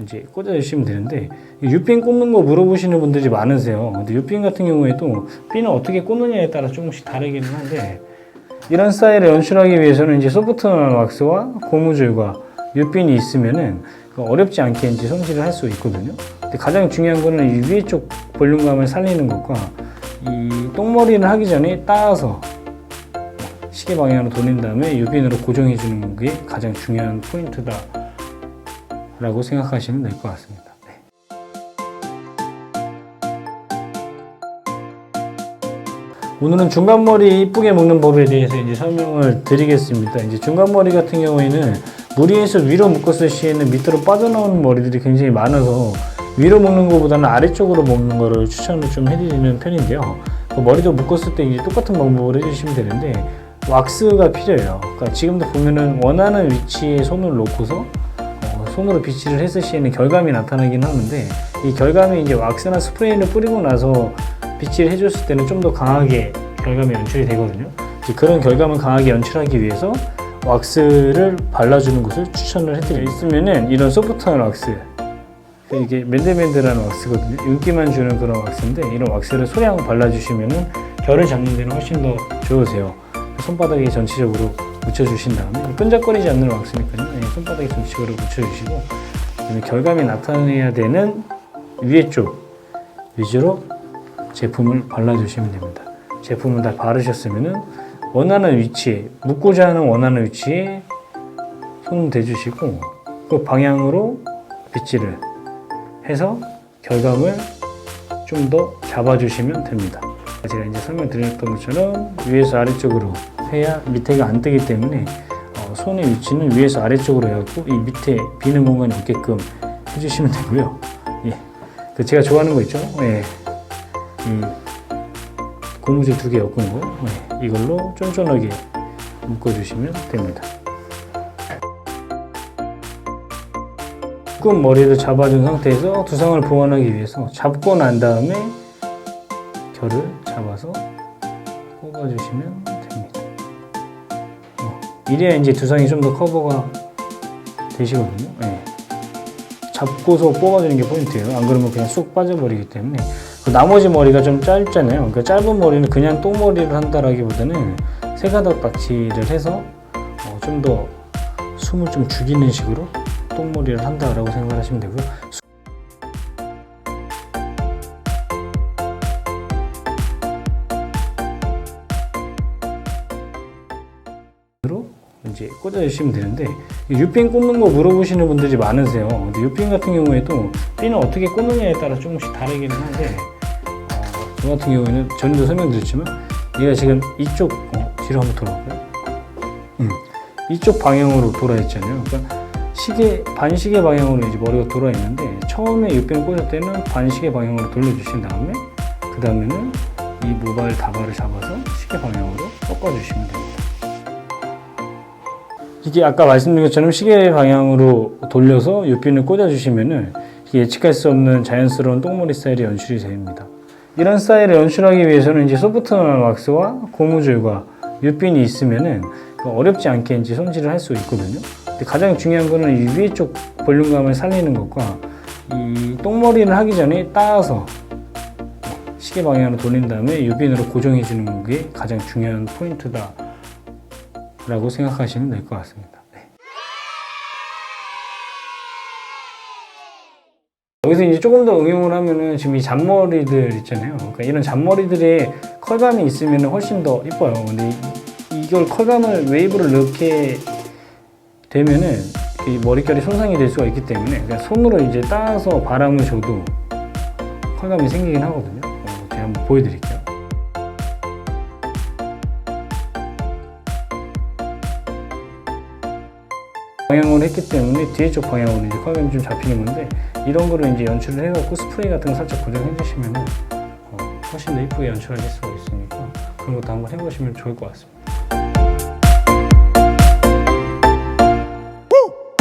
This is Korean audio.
이제 꽂아주시면 되는데, U핀 꽂는 거 물어보시는 분들이 많으세요. 근데 U핀 같은 경우에도 핀을 어떻게 꽂느냐에 따라 조금씩 다르기는 한데, 이런 스타일을 연출하기 위해서는 이제 소프트한 왁스와 고무줄과 U핀이 있으면은 어렵지 않게 이제 손질을 할 수 있거든요. 근데 가장 중요한 거는 이 위에 쪽 볼륨감을 살리는 것과 이 똥머리를 하기 전에 따서 시계 방향으로 돌린 다음에 U핀으로 고정해 주는 게 가장 중요한 포인트다 라고 생각하시면 될 것 같습니다. 네. 오늘은 중간머리 이쁘게 묶는 법에 대해서 이제 설명을 드리겠습니다. 이제 중간머리 같은 경우에는 무리해서 위로 묶었을 시에는 밑으로 빠져나오는 머리들이 굉장히 많아서 위로 묶는 것보다는 아래쪽으로 묶는 거를 추천을 좀 해드리는 편인데요. 그 머리도 묶었을 때 이제 똑같은 방법을 해주시면 되는데, 왁스가 필요해요. 그러니까 지금도 보면은 원하는 위치에 손을 놓고서 손으로 빗질을 했을 시에는 결감이 나타나긴 하는데, 이 결감이 이제 왁스나 스프레이를 뿌리고 나서 빗질을 해줬을 때는 좀 더 강하게 결감이 연출이 되거든요. 이제 그런 결감을 강하게 연출하기 위해서 왁스를 발라주는 것을 추천을 해드려요. 있으면은 이런 소프트한 왁스, 이게 맨들맨들한 왁스거든요. 윤기만 주는 그런 왁스인데, 이런 왁스를 소량 발라주시면은 결을 잡는 데는 훨씬 더 좋으세요. 손바닥에 전체적으로 묻혀주신 다음에, 끈적거리지 않는 왁스니까요. 손바닥에 전체적으로 묻혀주시고, 결감이 나타내야 되는 위에 쪽 위주로 제품을 발라주시면 됩니다. 제품을 다 바르셨으면은 원하는 위치에, 묶고자 하는 원하는 위치에 손을 대주시고, 그 방향으로 빗질을 해서 결감을 좀 더 잡아주시면 됩니다. 제가 이제 설명드렸던 것처럼 위에서 아래쪽으로 해야 밑에가 안 뜨기 때문에 손의 위치는 위에서 아래쪽으로 해갖고 이 밑에 비는 공간이 없게끔 해주시면 되고요. 예. 제가 좋아하는 거 있죠? 예. 이 고무줄 2개 엮은 거, 예. 이걸로 쫀쫀하게 묶어주시면 됩니다. 묶은 머리를 잡아준 상태에서 두상을 보완하기 위해서 잡고 난 다음에 결을 잡아서 꼽아주시면 됩니다. 이래야 이제 두상이 좀 더 커버가 되시거든요. 네. 잡고서 뽑아주는 게 포인트예요. 안 그러면 그냥 쑥 빠져버리기 때문에. 그 나머지 머리가 좀 짧잖아요. 그러니까 짧은 머리는 그냥 똥머리를 한다라기보다는 세 가닥 빡치를 해서 좀 더 숨을 좀 죽이는 식으로 똥머리를 한다라고 생각하시면 되고요. 이제 꽂아주시면 되는데, U핀 꽂는 거 물어보시는 분들이 많으세요. 근데 U핀 같은 경우에도 핀을 어떻게 꽂느냐에 따라 조금씩 다르기는 한데, 저 같은 경우에는 전에도 설명드렸지만 얘가 지금 이쪽 뒤로 한번 돌아볼까요? 이쪽 방향으로 돌아 있잖아요. 그러니까 반시계 방향으로 이제 머리가 돌아 있는데, 처음에 U핀을 꽂을 때는 반시계 방향으로 돌려주신 다음에 그 다음에는 이 모발 다발을 잡아서 시계 방향으로 꺾어주시면 됩니다. 이게 아까 말씀드린 것처럼 시계 방향으로 돌려서 U핀을 꽂아주시면은 예측할 수 없는 자연스러운 똥머리 스타일이 연출이 됩니다. 이런 스타일을 연출하기 위해서는 이제 소프트한 왁스와 고무줄과 U핀이 있으면은 어렵지 않게 이제 손질을 할 수 있거든요. 근데 가장 중요한 거는 이 위에 쪽 볼륨감을 살리는 것과 이 똥머리를 하기 전에 따서 시계 방향으로 돌린 다음에 U핀으로 고정해 주는 게 가장 중요한 포인트다 라고 생각하시면 될 것 같습니다. 네. 여기서 이제 조금 더 응용을 하면은 지금 이 잔머리들 있잖아요. 그러니까 이런 잔머리들의 컬감이 있으면 훨씬 더 이뻐요. 근데 이걸 컬감을 웨이브를 넣게 되면은 이 머릿결이 손상이 될 수가 있기 때문에 그냥 손으로 이제 따서 바람을 줘도 컬감이 생기긴 하거든요. 제가 한번 보여드릴게요. 방향으로 했기 때문에 뒤에 쪽 방향으로 이제 컬감이 좀 잡히는 건데, 이런 거를 이제 연출을 해갖고 스프레이 같은 거 살짝 고정해 주시면 훨씬 더 이쁘게 연출하실 수가 있으니까 그런 것도 한번 해보시면 좋을 것 같습니다.